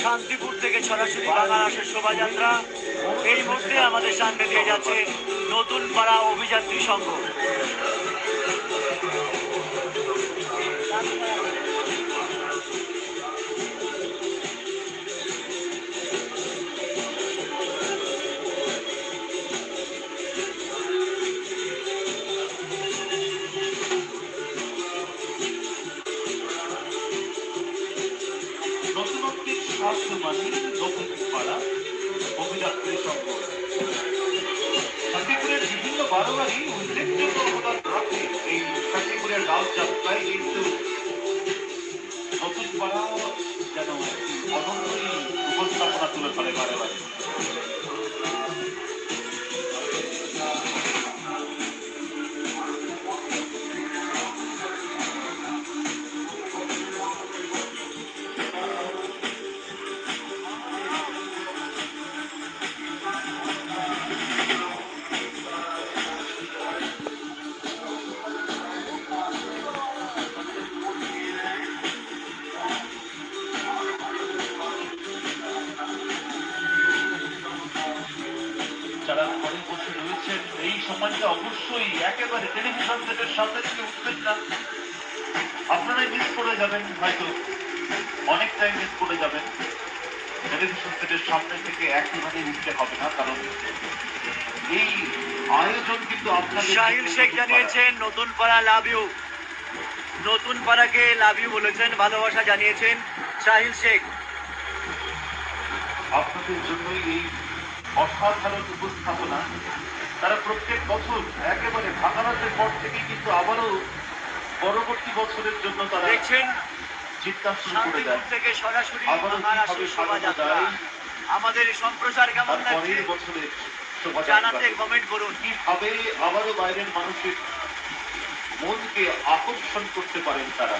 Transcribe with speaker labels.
Speaker 1: শান্তিপুর থেকে সরাসরি বাংলাদেশের শোভাযাত্রা এই মুহূর্তে আমাদের সামনে দিয়ে যাচ্ছে নতুন পাড়া অভিযাত্রী সংঘ।
Speaker 2: নতুনত্বের স্বার্থ মানে নতুন পাড়া অভিযাত্রী সংঘ শান্তিপুরের বিভিন্ন বারোয়ারি উল্লেখযোগ্য অবদান রাখে এই শান্তিপুরের রাজ যাত্রায়, কিন্তু নতুন পাড়া যেন একটি অনন্যই উপস্থাপনা তুলে ধরে বারে বারে। যারা ঘরে বসে রয়েছেন এই সময়টা অবশ্যই একেবারে টেলিভিশন সেটের সামনে থেকে উঠবেন না, আপনারাই মিস করে যাবেন, হয়তো অনেকটাই মিস করে যাবেন। টেলিভিশন সেটের সামনে থেকে একেবারে উঠতে হবে না, কারণ এই আয়োজন কিন্তু আপনাদের।
Speaker 1: শাহিল শেখ জানিয়েছেন নতুন পাড়া লাভ ইউ, নতুন পাড়াকে লাভ ইউ বলেছেন, ভালোবাসা জানিয়েছেন শাহিল শেখ।
Speaker 2: আপনাদের জন্যই এই অসাধারণ উপস্থাপনা। তারা প্রত্যেক বছর একেবারে ভাঙানোর পর থেকে কিন্তু আবারও পরবর্তী বছরের জন্য তারা
Speaker 1: দেখছেন
Speaker 2: চিন্তা শুরু করে
Speaker 1: শান্তিপুর
Speaker 2: দেয়।
Speaker 1: থেকে সরাসরি
Speaker 2: আবারও
Speaker 1: বাংলাদেশের শোভাযাত্রা। আমাদের সম্প্রচার কেমন লাগছে
Speaker 2: পরের বছরের
Speaker 1: জানাতে কমেন্ট করুন।
Speaker 2: কিভাবে আবারও বাইরের মানুষের মনকে আকর্ষণ করতে পারেন তারা।